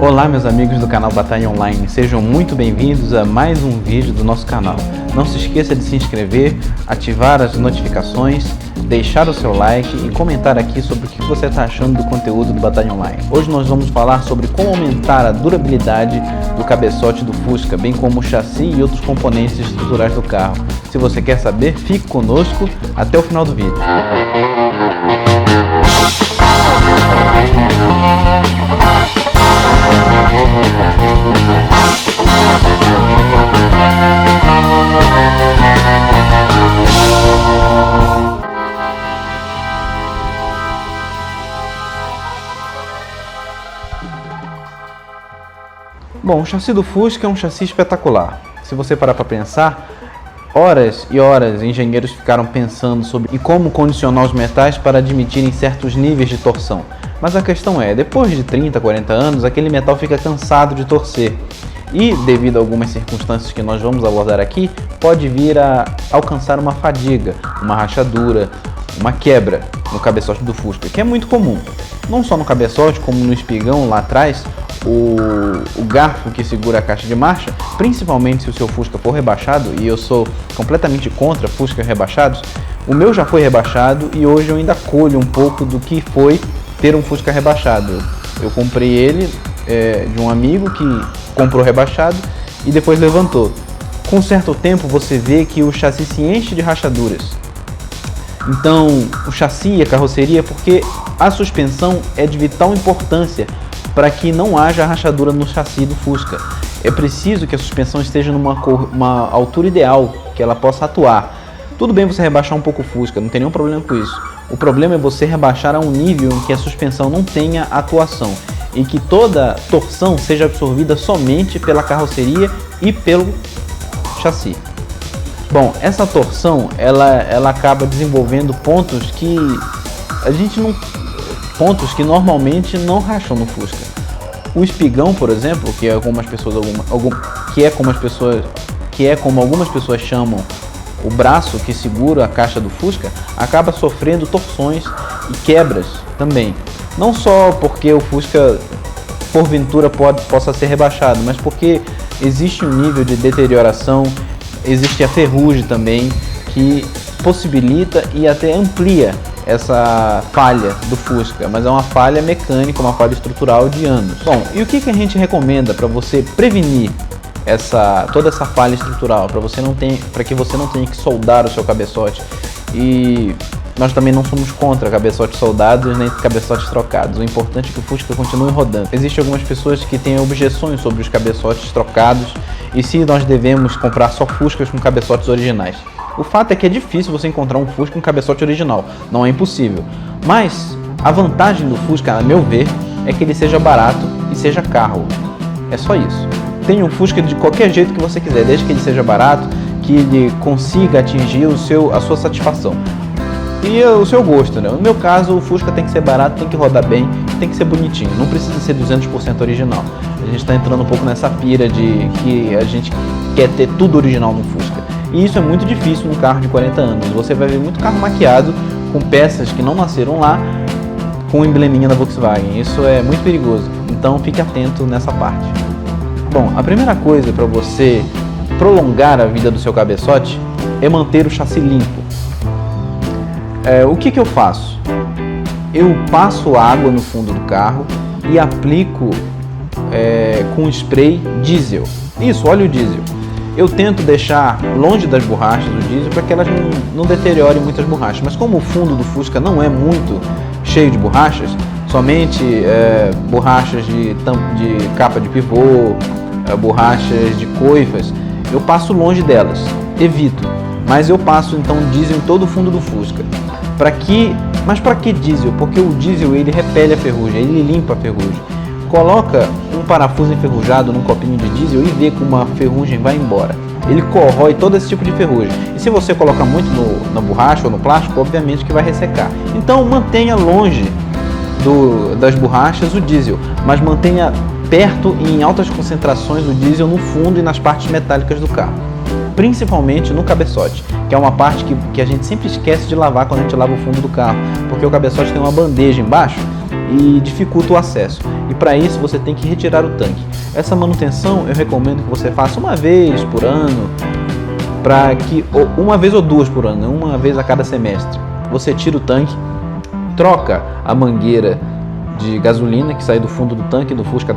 Olá meus amigos do canal Batalha Online, sejam muito bem-vindos a mais um vídeo do nosso canal. Não se esqueça de se inscrever, ativar as notificações, deixar o seu like e comentar aqui sobre o que você está achando do conteúdo do Batalha Online. Hoje nós vamos falar sobre como aumentar a durabilidade do cabeçote do Fusca, bem como o chassi e outros componentes estruturais do carro. Se você quer saber, fique conosco até o final do vídeo. Bom, o chassi do Fusca é um chassi espetacular. Se você parar para pensar, horas e horas engenheiros ficaram pensando sobre como condicionar os metais para admitirem certos níveis de torção. Mas a questão é, depois de 30, 40 anos, aquele metal fica cansado de torcer. E, devido a algumas circunstâncias que nós vamos abordar aqui, pode vir a alcançar uma fadiga, uma rachadura, uma quebra no cabeçote do Fusca, que é muito comum. Não só no cabeçote, como no espigão lá atrás, o garfo que segura a caixa de marcha, principalmente se o seu Fusca for rebaixado, e eu sou completamente contra Fusca rebaixados, o meu já foi rebaixado e hoje eu ainda colho um pouco do que foi ter um Fusca rebaixado. Eu comprei ele de um amigo que comprou rebaixado e depois levantou. Com certo tempo você vê que o chassi se enche de rachaduras. Então o chassi e a carroceria, porque a suspensão é de vital importância para que não haja rachadura no chassi do Fusca. É preciso que a suspensão esteja numa altura ideal, que ela possa atuar. Tudo bem você rebaixar um pouco o Fusca, não tem nenhum problema com isso. O problema é você rebaixar a um nível em que a suspensão não tenha atuação e que toda torção seja absorvida somente pela carroceria e pelo chassi. Bom, essa torção ela acaba desenvolvendo pontos que normalmente não racham no Fusca. O espigão, por exemplo, que é como algumas pessoas chamam o braço que segura a caixa do Fusca, acaba sofrendo torções e quebras também. Não só porque o Fusca porventura possa ser rebaixado, mas porque existe um nível de deterioração, existe a ferrugem também, que possibilita e até amplia essa falha do Fusca, mas é uma falha mecânica, uma falha estrutural de anos. Bom, e o que a gente recomenda para você prevenir toda essa falha estrutural, para que você não tenha que soldar o seu cabeçote? E nós também não somos contra cabeçotes soldados nem cabeçotes trocados. O importante é que o Fusca continue rodando. Existem algumas pessoas que têm objeções sobre os cabeçotes trocados e se nós devemos comprar só Fuscas com cabeçotes originais. O fato é que é difícil você encontrar um Fusca com cabeçote original, não é impossível. Mas a vantagem do Fusca, a meu ver, é que ele seja barato e seja carro. É só isso. Tenha um Fusca de qualquer jeito que você quiser, desde que ele seja barato, que ele consiga atingir a sua satisfação e o seu gosto, né? No meu caso, o Fusca tem que ser barato, tem que rodar bem, tem que ser bonitinho, não precisa ser 200% original. A gente está entrando um pouco nessa pira de que a gente quer ter tudo original no Fusca. E isso é muito difícil num carro de 40 anos. Você vai ver muito carro maquiado, com peças que não nasceram lá, com o embleminha da Volkswagen. Isso é muito perigoso, então fique atento nessa parte. Bom, a primeira coisa para você prolongar a vida do seu cabeçote é manter o chassi limpo. O que eu faço? Eu passo água no fundo do carro e aplico com spray diesel. Isso, óleo diesel. Eu tento deixar longe das borrachas do diesel para que elas não deteriorem muitas borrachas. Mas como o fundo do Fusca não é muito cheio de borrachas, somente borrachas de capa de pivô, borrachas de coifas, eu passo longe delas, evito. Mas eu passo então diesel em todo o fundo do Fusca. Mas para que diesel? Porque o diesel ele repele a ferrugem, ele limpa a ferrugem. Coloca um parafuso enferrujado num copinho de diesel e vê como a ferrugem vai embora. Ele corrói todo esse tipo de ferrugem. E se você colocar muito na borracha ou no plástico, obviamente que vai ressecar. Então mantenha longe das borrachas o diesel, mas mantenha perto e em altas concentrações o diesel no fundo e nas partes metálicas do carro. Principalmente no cabeçote, que é uma parte que a gente sempre esquece de lavar quando a gente lava o fundo do carro, porque o cabeçote tem uma bandeja embaixo e dificulta o acesso. E para isso você tem que retirar o tanque. Essa manutenção eu recomendo que você faça uma vez por ano, uma vez ou duas por ano, uma vez a cada semestre. Você tira o tanque, troca a mangueira de gasolina que sai do fundo do tanque do Fusca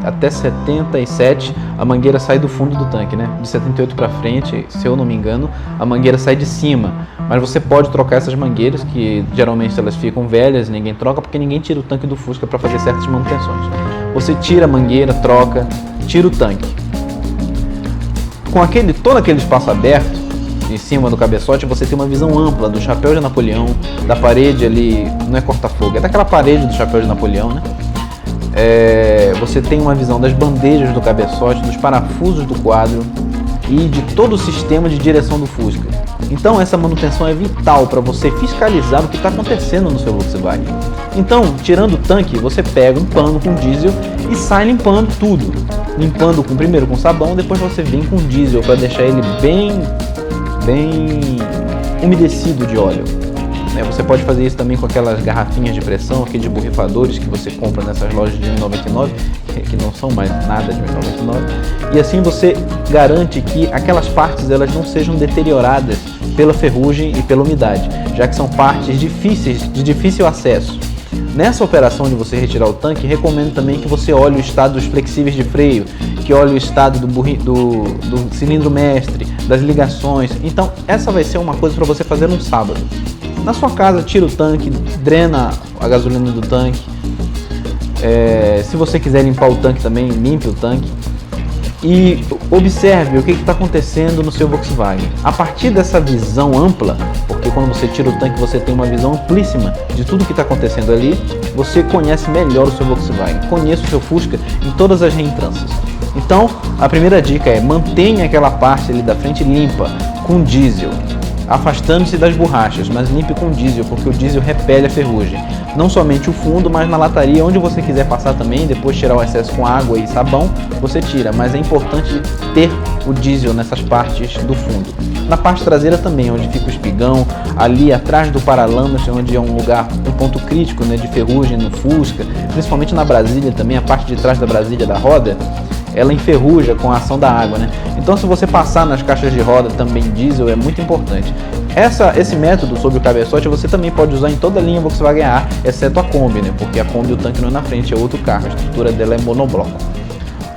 até 77, a mangueira sai do fundo do tanque, né? De 78 para frente, se eu não me engano, a mangueira sai de cima. Mas você pode trocar essas mangueiras, que geralmente elas ficam velhas, ninguém troca, porque ninguém tira o tanque do Fusca para fazer certas manutenções. Você tira a mangueira, troca, tira o tanque. Com todo aquele espaço aberto em cima do cabeçote, você tem uma visão ampla do chapéu de Napoleão, da parede ali, não é corta-fogo, é daquela parede do chapéu de Napoleão, né? Você tem uma visão das bandejas do cabeçote, dos parafusos do quadro e de todo o sistema de direção do Fusca. Então essa manutenção é vital para você fiscalizar o que está acontecendo no seu Volkswagen. Então, tirando o tanque, você pega um pano com diesel e sai limpando tudo. Limpando primeiro com sabão, depois você vem com diesel para deixar ele bem umedecido de óleo. Você pode fazer isso também com aquelas garrafinhas de pressão, aqueles borrifadores que você compra nessas lojas de R$ 1,99, que não são mais nada de R$ 1,99. E assim você garante que aquelas partes elas não sejam deterioradas pela ferrugem e pela umidade, já que são partes difíceis, de difícil acesso. Nessa operação de você retirar o tanque, recomendo também que você olhe o estado dos flexíveis de freio, que olhe o estado do cilindro mestre, das ligações. Então essa vai ser uma coisa para você fazer no sábado. Na sua casa, tira o tanque, drena a gasolina do tanque. Se você quiser limpar o tanque também, limpe o tanque. E observe o que está acontecendo no seu Volkswagen. A partir dessa visão ampla, porque quando você tira o tanque você tem uma visão amplíssima de tudo que está acontecendo ali, você conhece melhor o seu Volkswagen, conheça o seu Fusca em todas as reentrâncias. Então, a primeira dica é mantenha aquela parte ali da frente limpa, com diesel, afastando-se das borrachas, mas limpe com diesel, porque o diesel repele a ferrugem. Não somente o fundo, mas na lataria, onde você quiser passar também, depois tirar o excesso com água e sabão, você tira, mas é importante ter o diesel nessas partes do fundo. Na parte traseira também, onde fica o espigão, ali atrás do paralamas, onde é um lugar, um ponto crítico, né, de ferrugem no Fusca, principalmente na Brasília também, a parte de trás da Brasília da roda, ela enferruja com a ação da água, né? Então se você passar nas caixas de roda também diesel é muito importante. Esse método sobre o cabeçote você também pode usar em toda a linha Volkswagen A, exceto a Kombi, né? Porque a Kombi o tanque não é na frente, é outro carro, a estrutura dela é monobloco.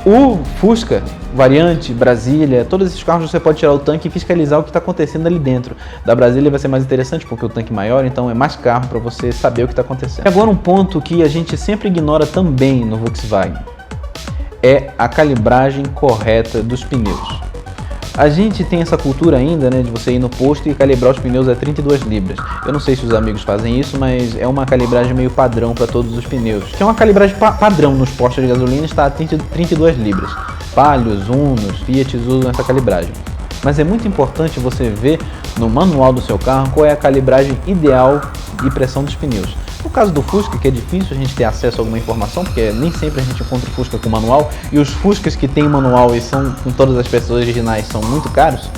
O Fusca, Variante, Brasília, todos esses carros você pode tirar o tanque e fiscalizar o que está acontecendo ali dentro. Da Brasília vai ser mais interessante porque o tanque é maior, então é mais carro para você saber o que está acontecendo. E agora um ponto que a gente sempre ignora também no Volkswagen é a calibragem correta dos pneus. A gente tem essa cultura ainda, né, de você ir no posto e calibrar os pneus a 32 libras. Eu não sei se os amigos fazem isso, mas é uma calibragem meio padrão para todos os pneus. Que é uma calibragem padrão nos postos de gasolina, está a 32 libras. Palios, Unos, Fiat usam essa calibragem. Mas é muito importante você ver no manual do seu carro qual é a calibragem ideal de pressão dos pneus. No caso do Fusca, que é difícil a gente ter acesso a alguma informação, porque nem sempre a gente encontra o Fusca com manual, e os Fuscas que tem manual e são com todas as peças originais são muito caros.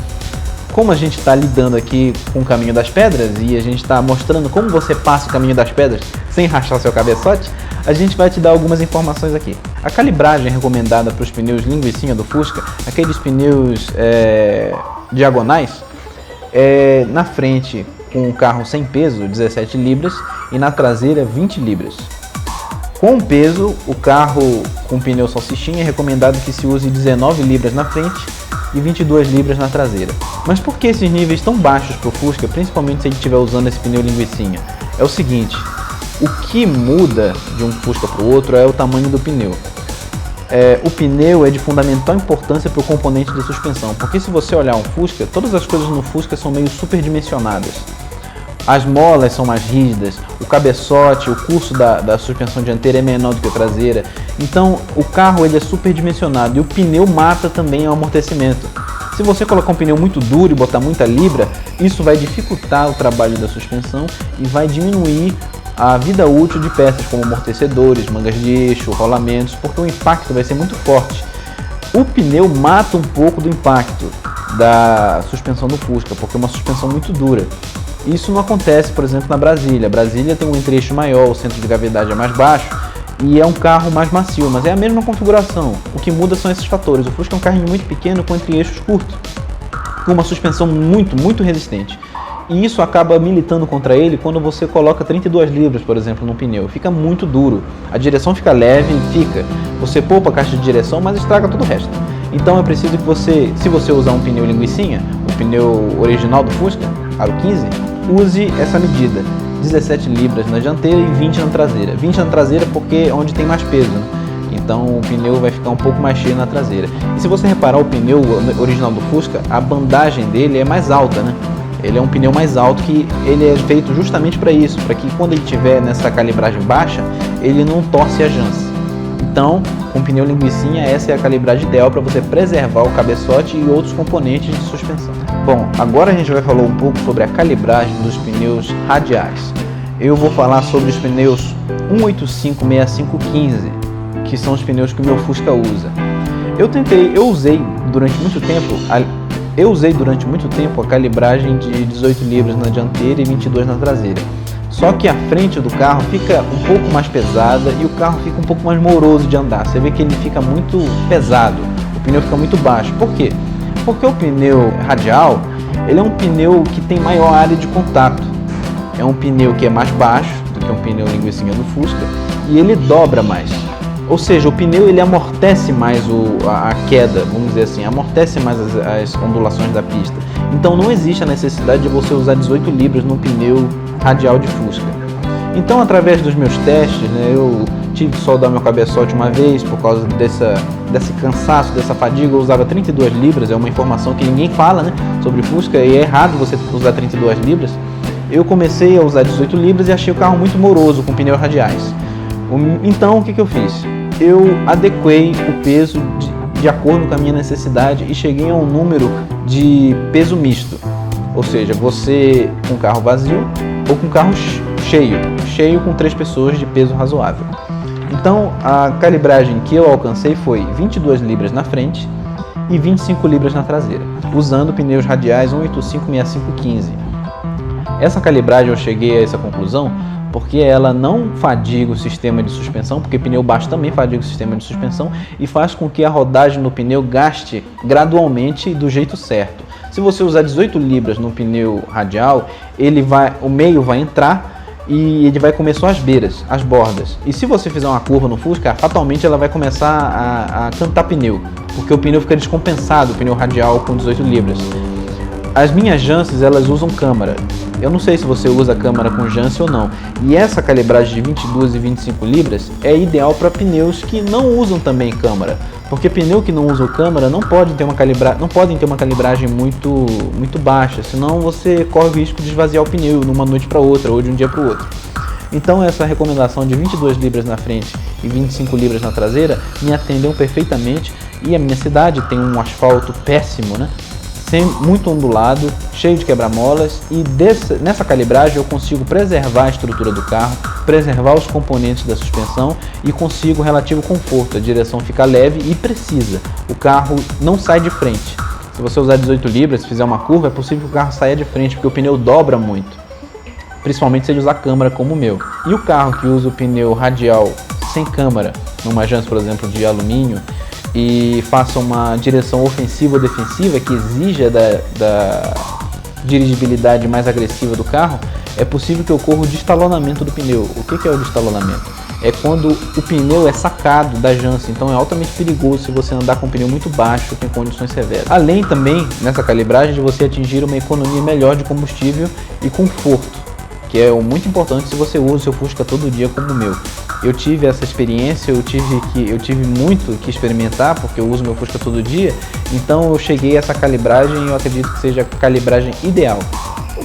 Como a gente está lidando aqui com o caminho das pedras e a gente está mostrando como você passa o caminho das pedras sem rachar seu cabeçote, a gente vai te dar algumas informações aqui. A calibragem recomendada para os pneus linguicinha do Fusca, aqueles pneus diagonais, na frente com o carro sem peso, 17 libras, e na traseira 20 libras. Com peso, o carro com pneu salsichinha é recomendado que se use 19 libras na frente e 22 libras na traseira. Mas por que esses níveis tão baixos para o Fusca, principalmente se ele estiver usando esse pneu linguicinha? É o seguinte, o que muda de um Fusca para o outro é o tamanho do pneu. O pneu é de fundamental importância para o componente de suspensão, porque se você olhar um Fusca, todas as coisas no Fusca são meio superdimensionadas. As molas são mais rígidas, o cabeçote, o curso da suspensão dianteira é menor do que a traseira. Então o carro ele é superdimensionado e o pneu mata também o amortecimento. Se você colocar um pneu muito duro e botar muita libra, isso vai dificultar o trabalho da suspensão e vai diminuir a vida útil de peças como amortecedores, mangas de eixo, rolamentos, porque o impacto vai ser muito forte. O pneu mata um pouco do impacto da suspensão do Fusca, porque é uma suspensão muito dura. Isso não acontece, por exemplo, na Brasília. A Brasília tem um entre-eixo maior, o centro de gravidade é mais baixo e é um carro mais macio, mas é a mesma configuração. O que muda são esses fatores. O Fusca é um carrinho muito pequeno com entre-eixos curtos, com uma suspensão muito resistente. E isso acaba militando contra ele quando você coloca 32 libras, por exemplo, no pneu. Fica muito duro. A direção fica leve, você poupa a caixa de direção, mas estraga todo o resto. Então é preciso que você, se você usar um pneu linguicinha, o pneu original do Fusca, aro 15, use essa medida. 17 libras na dianteira e 20 na traseira. 20 na traseira porque é onde tem mais peso, né? Então o pneu vai ficar um pouco mais cheio na traseira. E se você reparar, o pneu original do Fusca, a bandagem dele é mais alta, né? Ele é um pneu mais alto, que ele é feito justamente para isso, para que quando ele estiver nessa calibragem baixa, ele não torce a jança. Então, com pneu linguicinha, essa é a calibragem ideal para você preservar o cabeçote e outros componentes de suspensão. Bom, agora a gente vai falar um pouco sobre a calibragem dos pneus radiais. Eu vou falar sobre os pneus 185/6515, que são os pneus que o meu Fusca usa. Eu usei durante muito tempo a calibragem de 18 libras na dianteira e 22 na traseira. Só que a frente do carro fica um pouco mais pesada e o carro fica um pouco mais moroso de andar. Você vê que ele fica muito pesado, o pneu fica muito baixo. Por quê? Porque o pneu radial, ele é um pneu que tem maior área de contato. É um pneu que é mais baixo do que um pneu linguicinha do Fusca e ele dobra mais. Ou seja, o pneu ele amortece mais a queda, vamos dizer assim, amortece mais as ondulações da pista. Então não existe a necessidade de você usar 18 libras no pneu radial de Fusca. Então, através dos meus testes, né, eu tive que soldar meu cabeçote uma vez por causa desse cansaço, dessa fadiga. Eu usava 32 libras, é uma informação que ninguém fala, né, sobre Fusca, e é errado você usar 32 libras. Eu comecei a usar 18 libras e achei o carro muito moroso com pneus radiais. Então, o que eu fiz? Eu adequei o peso de acordo com a minha necessidade e cheguei a um número de peso misto. Ou seja, você com carro vazio ou com carro cheio com 3 pessoas de peso razoável. Então, a calibragem que eu alcancei foi 22 libras na frente e 25 libras na traseira, usando pneus radiais 185/6515. Essa calibragem eu cheguei a essa conclusão porque ela não fadiga o sistema de suspensão, porque pneu baixo também fadiga o sistema de suspensão e faz com que a rodagem no pneu gaste gradualmente do jeito certo. Se você usar 18 libras no pneu radial, o meio vai entrar e ele vai comer só as beiras, as bordas. E se você fizer uma curva no Fusca, fatalmente ela vai começar a cantar pneu, porque o pneu fica descompensado, o pneu radial com 18 libras. As minhas jances, elas usam câmara. Eu não sei se você usa câmara com jance ou não. E essa calibragem de 22 e 25 libras é ideal para pneus que não usam também câmara. Porque pneu que não usa câmara não podem ter uma calibragem muito baixa, senão você corre o risco de esvaziar o pneu numa noite para outra ou de um dia para o outro. Então essa recomendação de 22 libras na frente e 25 libras na traseira me atendeu perfeitamente. E a minha cidade tem um asfalto péssimo, né? Muito ondulado, cheio de quebra-molas, e nessa calibragem eu consigo preservar a estrutura do carro, preservar os componentes da suspensão e consigo relativo conforto. A direção fica leve e precisa, o carro não sai de frente. Se você usar 18 libras, se fizer uma curva, é possível que o carro saia de frente, porque o pneu dobra muito, principalmente se ele usar câmara como o meu. E o carro que usa o pneu radial sem câmara, numa jante, por exemplo, de alumínio, e faça uma direção ofensiva ou defensiva que exija da dirigibilidade mais agressiva do carro, é possível que ocorra o destalonamento do pneu. O que é o destalonamento? É quando o pneu é sacado da jança, então é altamente perigoso se você andar com um pneu muito baixo em condições severas. Além também, nessa calibragem, de você atingir uma economia melhor de combustível e conforto, que é muito importante se você usa o seu Fusca todo dia como o meu. Eu tive essa experiência, eu tive muito que experimentar, porque eu uso meu Fusca todo dia, então eu cheguei a essa calibragem e eu acredito que seja a calibragem ideal.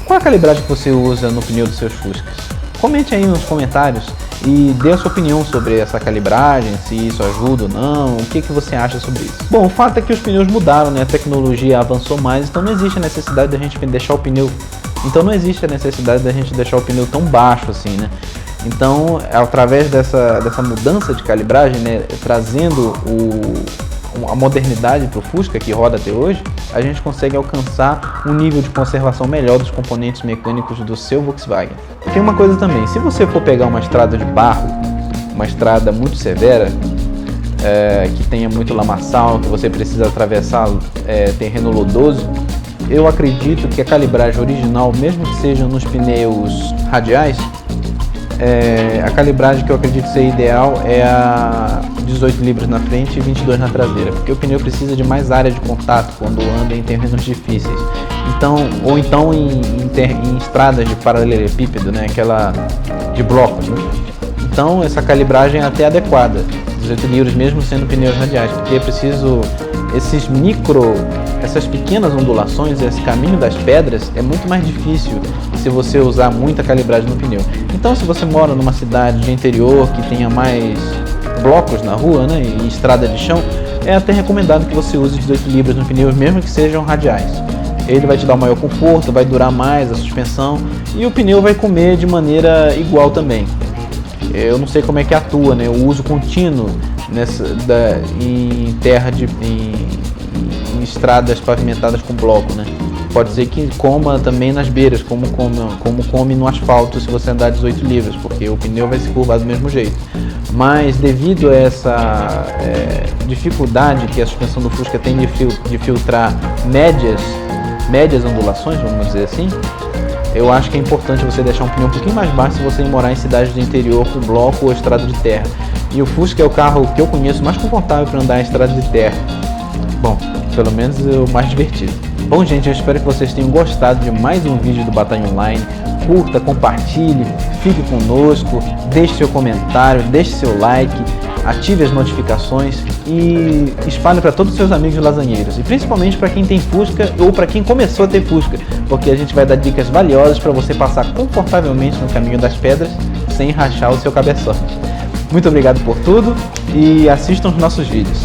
Qual é a calibragem que você usa no pneu dos seus Fuscas? Comente aí nos comentários e dê a sua opinião sobre essa calibragem, se isso ajuda ou não, o que você acha sobre isso. Bom, o fato é que os pneus mudaram, né? A tecnologia avançou mais, então não existe a necessidade da gente deixar o pneu tão baixo assim, né? Então, através dessa mudança de calibragem, né, trazendo a modernidade para o Fusca que roda até hoje, a gente consegue alcançar um nível de conservação melhor dos componentes mecânicos do seu Volkswagen. Tem uma coisa também, se você for pegar uma estrada de barro, uma estrada muito severa, que tenha muito lamaçal, que você precisa atravessar terreno lodoso, eu acredito que a calibragem original, mesmo que seja nos pneus radiais, a calibragem que eu acredito ser ideal é a 18 libras na frente e 22 na traseira, porque o pneu precisa de mais área de contato quando anda em terrenos difíceis. Ou então em estradas de paralelepípedo, né, aquela de blocos, né? Então essa calibragem é até adequada, 18 libras mesmo sendo pneus radiais, porque é preciso essas pequenas ondulações, esse caminho das pedras é muito mais difícil se você usar muita calibragem no pneu. Então, se você mora numa cidade de interior que tenha mais blocos na rua, né, e estrada de chão, é até recomendado que você use 18 libras no pneu, mesmo que sejam radiais. Ele vai te dar um maior conforto, vai durar mais a suspensão e o pneu vai comer de maneira igual também. Eu não sei como é que atua, né, o uso contínuo em estradas pavimentadas com bloco, né? Pode ser que coma também nas beiras, como come no asfalto se você andar 18 libras, porque o pneu vai se curvar do mesmo jeito. Mas devido a essa dificuldade que a suspensão do Fusca tem de filtrar médias ondulações, vamos dizer assim, eu acho que é importante você deixar um pneu um pouquinho mais baixo se você morar em cidades do interior com bloco ou estrada de terra. E o Fusca é o carro que eu conheço mais confortável para andar em estrada de terra. Bom, pelo menos é o mais divertido. Bom, gente, eu espero que vocês tenham gostado de mais um vídeo do Batalha Online. Curta, compartilhe, fique conosco, deixe seu comentário, deixe seu like, ative as notificações e espalhe para todos os seus amigos lasanheiros. E principalmente para quem tem Fusca ou para quem começou a ter Fusca, porque a gente vai dar dicas valiosas para você passar confortavelmente no caminho das pedras sem rachar o seu cabeçote. Muito obrigado por tudo e assistam os nossos vídeos.